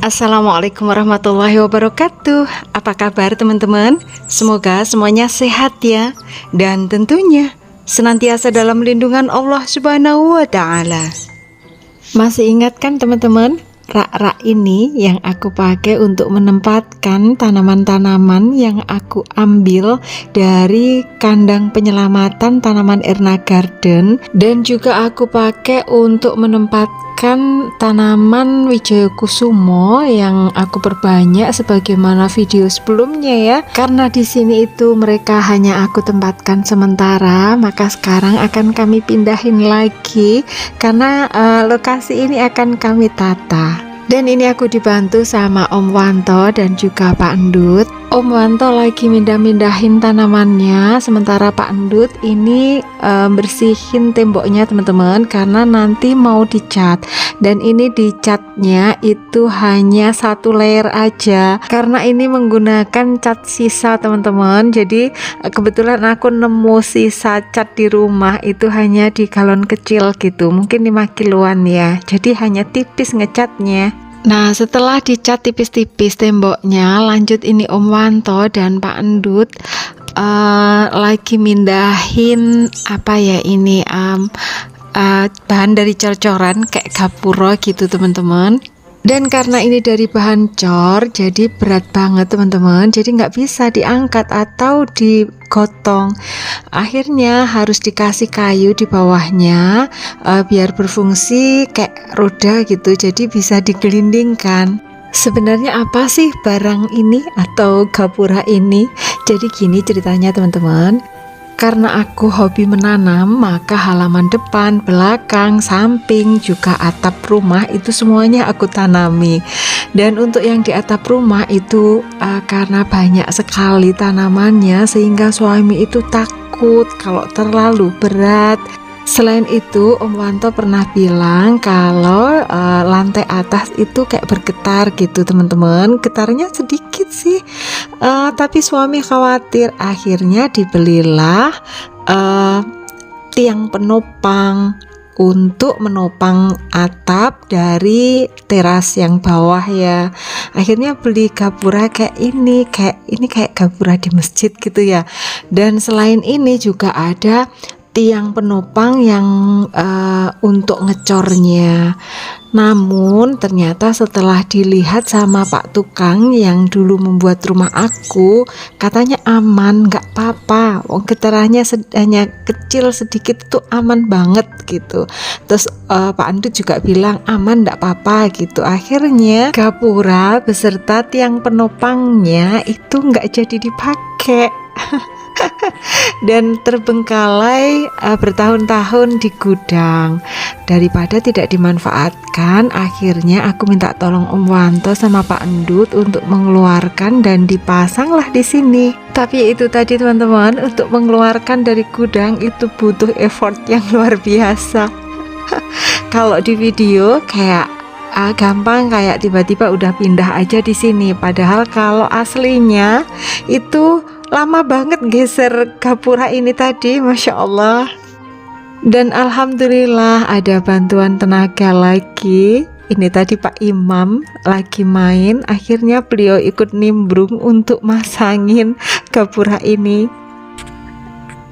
Assalamualaikum warahmatullahi wabarakatuh. Apa kabar teman-teman? Semoga semuanya sehat ya. Dan tentunya senantiasa dalam lindungan Allah Subhanahu wa Ta'ala. Masih ingat kan teman-teman? Rak-rak ini yang aku pakai untuk menempatkan tanaman-tanaman yang aku ambil dari kandang penyelamatan tanaman Erna Garden, dan juga aku pakai untuk menempatkan tanaman Wijaya Kusumo yang aku perbanyak sebagaimana video sebelumnya ya. Karena di sini itu mereka hanya aku tempatkan sementara, maka sekarang akan kami pindahin lagi karena lokasi ini akan kami tata. Dan ini aku dibantu sama Om Wanto dan juga Pak Endut. Om Wanto lagi mindah-mindahin tanamannya, sementara Pak Endut ini bersihin temboknya teman-teman, karena nanti mau dicat. Dan ini dicatnya itu hanya satu layer aja, karena ini menggunakan cat sisa teman-teman. Jadi kebetulan aku nemu sisa cat di rumah itu hanya di galon kecil gitu, mungkin 5 kiloan ya. Jadi hanya tipis ngecatnya. Nah, setelah dicat tipis-tipis temboknya, lanjut ini Om Wanto dan Pak Endut lagi mindahin apa ya ini bahan dari cor-coran kayak gapura gitu teman-teman. Dan karena ini dari bahan cor, jadi berat banget teman-teman, jadi nggak bisa diangkat atau digotong. Akhirnya harus dikasih kayu di bawahnya biar berfungsi kayak roda gitu, jadi bisa digelindingkan. Sebenarnya apa sih barang ini atau gapura ini? Jadi gini ceritanya teman-teman. Karena aku hobi menanam, maka halaman depan, belakang, samping, juga atap rumah itu semuanya aku tanami. Dan untuk yang di atap rumah itu karena banyak sekali tanamannya, sehingga suami itu takut kalau terlalu berat. Selain itu, Om Wanto pernah bilang kalau lantai atas itu kayak bergetar gitu teman-teman. Getarnya sedikit sih, tapi suami khawatir. Akhirnya dibelilah tiang penopang untuk menopang atap dari teras yang bawah ya. Akhirnya beli gapura kayak ini kayak gapura di masjid gitu ya. Dan selain ini juga ada tiang penopang yang untuk ngecornya. Namun ternyata setelah dilihat sama Pak Tukang yang dulu membuat rumah aku, katanya aman, nggak apa-apa. Getarannya hanya kecil sedikit itu aman banget gitu. Terus Pak Andut juga bilang aman, nggak apa-apa gitu. Akhirnya gapura beserta tiang penopangnya itu nggak jadi dipakai. Dan terbengkalai bertahun-tahun di gudang. Daripada tidak dimanfaatkan, akhirnya aku minta tolong Om Wanto sama Pak Endut untuk mengeluarkan dan dipasanglah di sini. Tapi itu tadi teman-teman, untuk mengeluarkan dari gudang itu butuh effort yang luar biasa. Kalau di video kayak gampang, kayak tiba-tiba udah pindah aja di sini. Padahal kalau aslinya itu lama banget geser gapura ini tadi, Masya Allah. Dan alhamdulillah ada bantuan tenaga lagi. Ini tadi Pak Imam lagi main, akhirnya beliau ikut nimbrung untuk masangin gapura ini.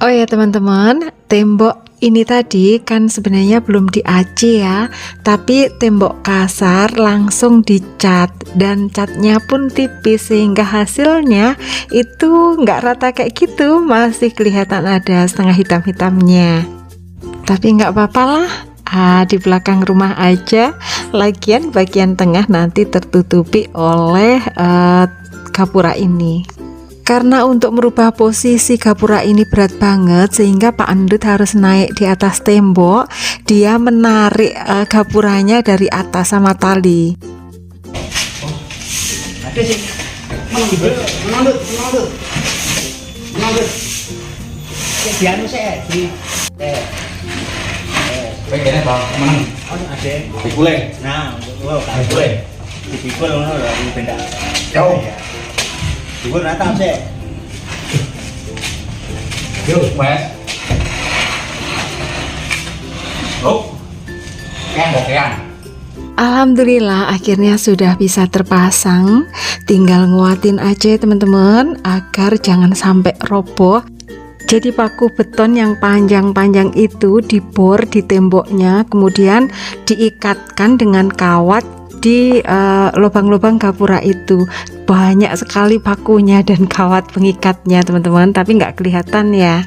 Oh ya teman-teman, tembok ini tadi kan sebenarnya belum di-AC ya, tapi tembok kasar langsung dicat dan catnya pun tipis sehingga hasilnya itu nggak rata kayak gitu, masih kelihatan ada setengah hitam-hitamnya. Tapi nggak apa-apa lah, di belakang rumah aja. Lagian bagian tengah nanti tertutupi oleh gapura ini. Karena untuk merubah posisi gapura ini berat banget, sehingga Pak Andut harus naik di atas tembok. Dia menarik gapuranya dari atas sama tali. Ada sih. Menandut. Biar saya di pengennya bang menang. ada. Dipulih. Nah, Dipulih. dipikul ngono lho benda. Jauh. Dipikul rata sih. Yuk, Mas. Oh. Bokean. Alhamdulillah akhirnya sudah bisa terpasang. Tinggal nguatin aja teman-teman agar jangan sampai roboh. Jadi paku beton yang panjang-panjang itu dibor di temboknya, kemudian diikatkan dengan kawat di lubang-lubang gapura itu. Banyak sekali pakunya dan kawat pengikatnya teman-teman, tapi nggak kelihatan ya.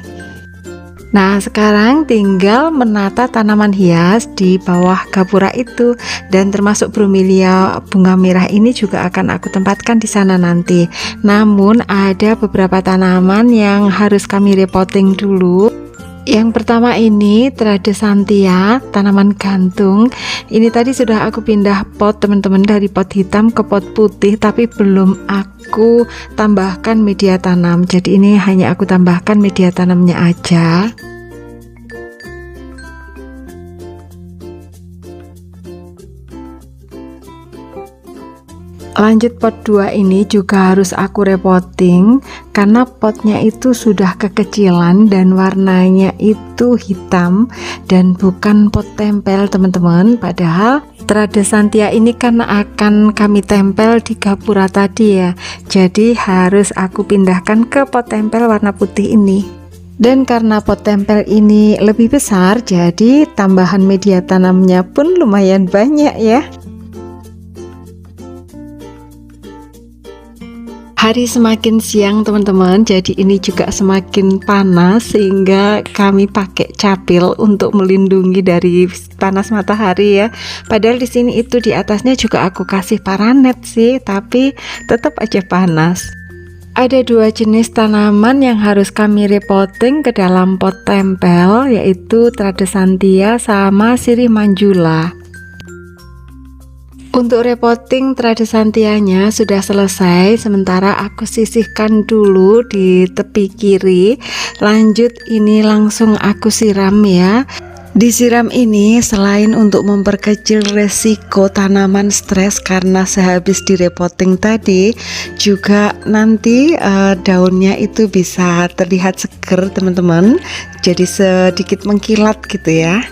Nah sekarang tinggal menata tanaman hias di bawah gapura itu, dan termasuk bromelia bunga merah ini juga akan aku tempatkan di sana nanti. Namun ada beberapa tanaman yang harus kami repotting dulu. Yang pertama ini Tradescantia, tanaman gantung. Ini tadi sudah aku pindah pot teman-teman, dari pot hitam ke pot putih, tapi belum aku tambahkan media tanam. Jadi ini hanya aku tambahkan media tanamnya aja. Lanjut pot 2 ini juga harus aku repotting karena potnya itu sudah kekecilan dan warnanya itu hitam dan bukan pot tempel teman-teman. Padahal Tradescantia ini kan akan kami tempel di gapura tadi ya, jadi harus aku pindahkan ke pot tempel warna putih ini. Dan karena pot tempel ini lebih besar, jadi tambahan media tanamnya pun lumayan banyak ya. Hari semakin siang teman-teman, jadi ini juga semakin panas sehingga kami pakai capil untuk melindungi dari panas matahari ya. Padahal di sini itu di atasnya juga aku kasih paranet sih, tapi tetap aja panas. Ada 2 jenis tanaman yang harus kami repotting ke dalam pot tempel, yaitu Tradescantia sama sirih manjula. Untuk repotting Tradescantianya sudah selesai, sementara aku sisihkan dulu di tepi kiri. Lanjut ini langsung aku siram ya. Disiram ini selain untuk memperkecil resiko tanaman stres karena sehabis direpotting tadi, juga nanti daunnya itu bisa terlihat seger teman-teman, jadi sedikit mengkilat gitu ya.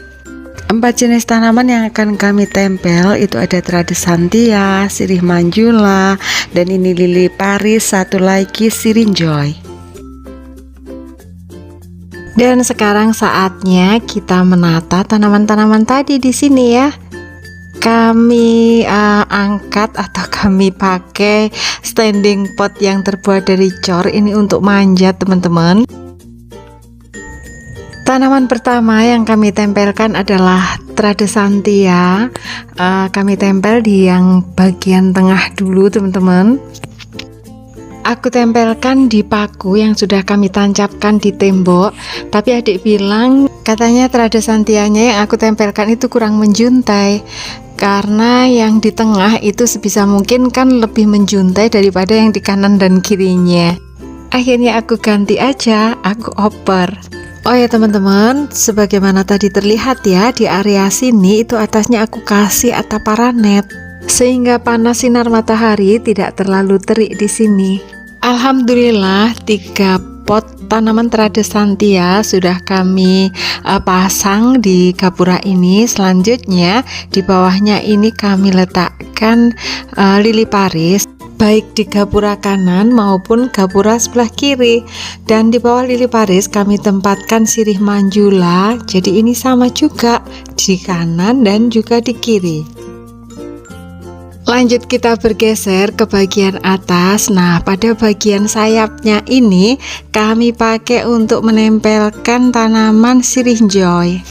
4 jenis tanaman yang akan kami tempel itu ada Tradescantia, sirih manjula, dan ini lili Paris, satu lagi sirinjoy. Dan sekarang saatnya kita menata tanaman-tanaman tadi di sini ya. Kami angkat atau kami pakai standing pot yang terbuat dari cor ini untuk manjat teman-teman. Tanaman pertama yang kami tempelkan adalah Tradescantia. Kami tempel di yang bagian tengah dulu teman-teman. Aku tempelkan di paku yang sudah kami tancapkan di tembok, tapi adik bilang katanya Tradescantianya yang aku tempelkan itu kurang menjuntai, karena yang di tengah itu sebisa mungkin kan lebih menjuntai daripada yang di kanan dan kirinya. Akhirnya aku ganti aja, aku oper. Oh ya teman-teman, sebagaimana tadi terlihat ya, di area sini itu atasnya aku kasih atap paranet sehingga panas sinar matahari tidak terlalu terik di sini. Alhamdulillah 3 pot tanaman Tradescantia sudah kami pasang di gapura ini. Selanjutnya di bawahnya ini kami letakkan lili Paris, baik di gapura kanan maupun gapura sebelah kiri. Dan di bawah lili Paris kami tempatkan sirih manjula, jadi ini sama juga di kanan dan juga di kiri. Lanjut kita bergeser ke bagian atas. Nah, pada bagian sayapnya ini kami pakai untuk menempelkan tanaman sirinjoy.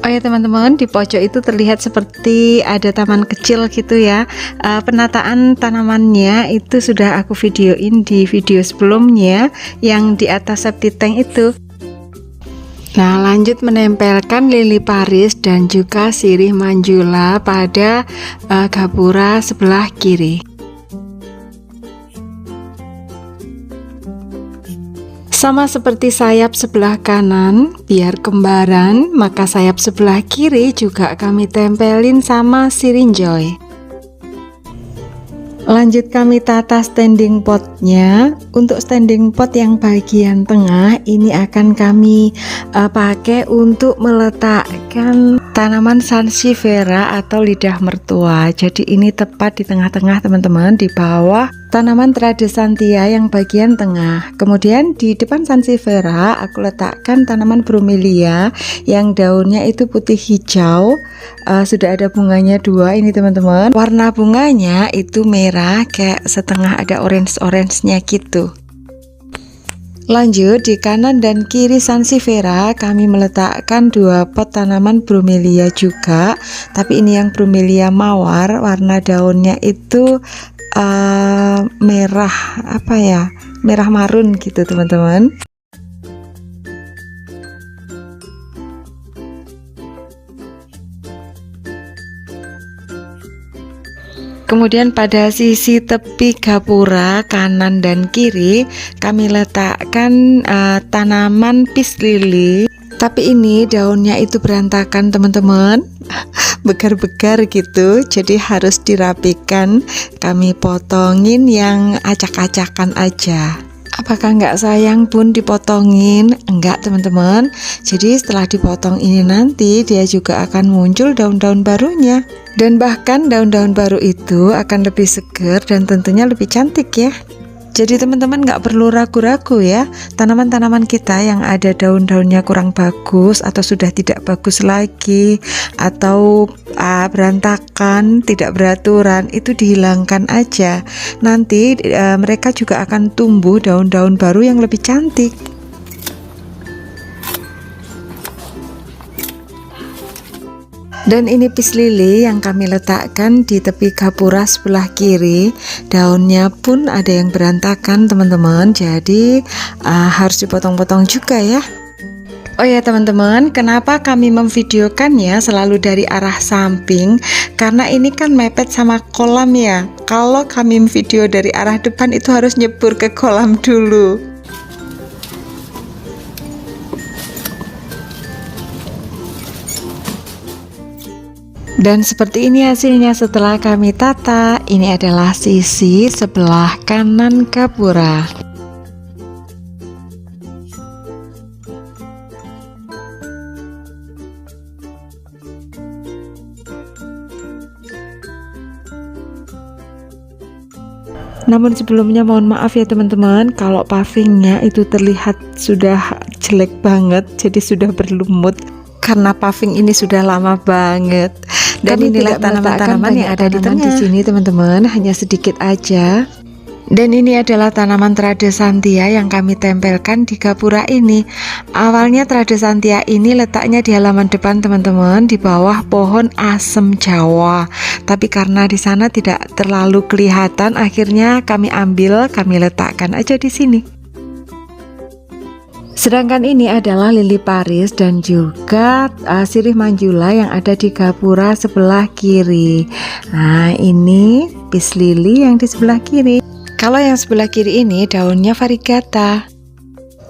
Oh ya teman-teman, di pojok itu terlihat seperti ada taman kecil gitu ya. Penataan tanamannya itu sudah aku videoin di video sebelumnya yang di atas septic tank itu. Nah, lanjut menempelkan lili Paris dan juga sirih manjula pada gapura sebelah kiri. Sama seperti sayap sebelah kanan, biar kembaran, maka sayap sebelah kiri juga kami tempelin sama sirinjoy. Lanjut kami tata standing potnya. Untuk standing pot yang bagian tengah ini akan kami pakai untuk meletakkan tanaman sansevieria atau lidah mertua. Jadi ini tepat di tengah-tengah teman-teman, di bawah tanaman Tradescantia yang bagian tengah. Kemudian di depan sansevieria aku letakkan tanaman bromelia yang daunnya itu putih hijau. Sudah ada bunganya 2 ini teman-teman. Warna bunganya itu merah, kayak setengah ada orange-nya gitu. Lanjut di kanan dan kiri sansevieria kami meletakkan 2 pot tanaman bromelia juga, tapi ini yang bromelia mawar, warna daunnya itu merah apa ya, merah marun gitu teman-teman. Kemudian pada sisi tepi gapura kanan dan kiri kami letakkan tanaman peace lily. Tapi ini daunnya itu berantakan teman-teman, begar-begar gitu, jadi harus dirapikan. Kami potongin yang acak-acakan aja. Apakah nggak sayang pun dipotongin? Enggak teman-teman. Jadi setelah dipotong ini nanti dia juga akan muncul daun-daun barunya. Dan bahkan daun-daun baru itu akan lebih segar dan tentunya lebih cantik ya. Jadi teman-teman nggak perlu ragu-ragu ya. Tanaman-tanaman kita yang ada daun-daunnya kurang bagus atau sudah tidak bagus lagi atau berantakan, tidak beraturan, itu dihilangkan aja. Nanti mereka juga akan tumbuh daun-daun baru yang lebih cantik. Dan ini peace lily yang kami letakkan di tepi gapura sebelah kiri. Daunnya pun ada yang berantakan teman-teman, jadi harus dipotong-potong juga ya. Oh ya teman-teman, kenapa kami memvideokannya selalu dari arah samping? Karena ini kan mepet sama kolam ya. Kalau kami video dari arah depan itu harus nyebur ke kolam dulu. Dan seperti ini hasilnya setelah kami tata. Ini adalah sisi sebelah kanan gapura. Namun sebelumnya mohon maaf ya teman-teman, kalau pavingnya itu terlihat sudah jelek banget, jadi sudah berlumut karena paving ini sudah lama banget. Dan inilah tanaman-tanaman yang ada di tengah. Di sini teman-teman, hanya sedikit aja. Dan ini adalah tanaman Tradescantia yang kami tempelkan di gapura ini. Awalnya Tradescantia ini letaknya di halaman depan teman-teman, di bawah pohon asem Jawa. Tapi karena di sana tidak terlalu kelihatan, akhirnya kami ambil, kami letakkan aja di sini. Sedangkan ini adalah lili Paris dan juga sirih manjula yang ada di gapura sebelah kiri. Nah, ini peace lily yang di sebelah kiri. Kalau yang sebelah kiri ini daunnya variegata.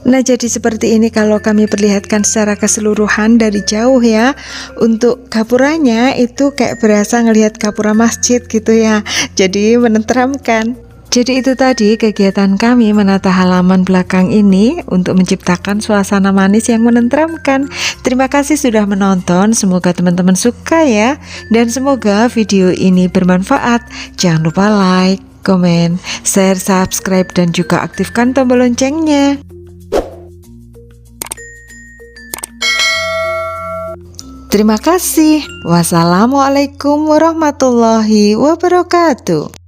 Nah, jadi seperti ini kalau kami perlihatkan secara keseluruhan dari jauh ya. Untuk gapuranya itu kayak berasa ngelihat gapura masjid gitu ya. Jadi menenteramkan. Jadi itu tadi kegiatan kami menata halaman belakang ini untuk menciptakan suasana manis yang menenteramkan. Terima kasih sudah menonton, semoga teman-teman suka ya. Dan semoga video ini bermanfaat. Jangan lupa like, komen, share, subscribe, dan juga aktifkan tombol loncengnya. Terima kasih. Wassalamualaikum warahmatullahi wabarakatuh.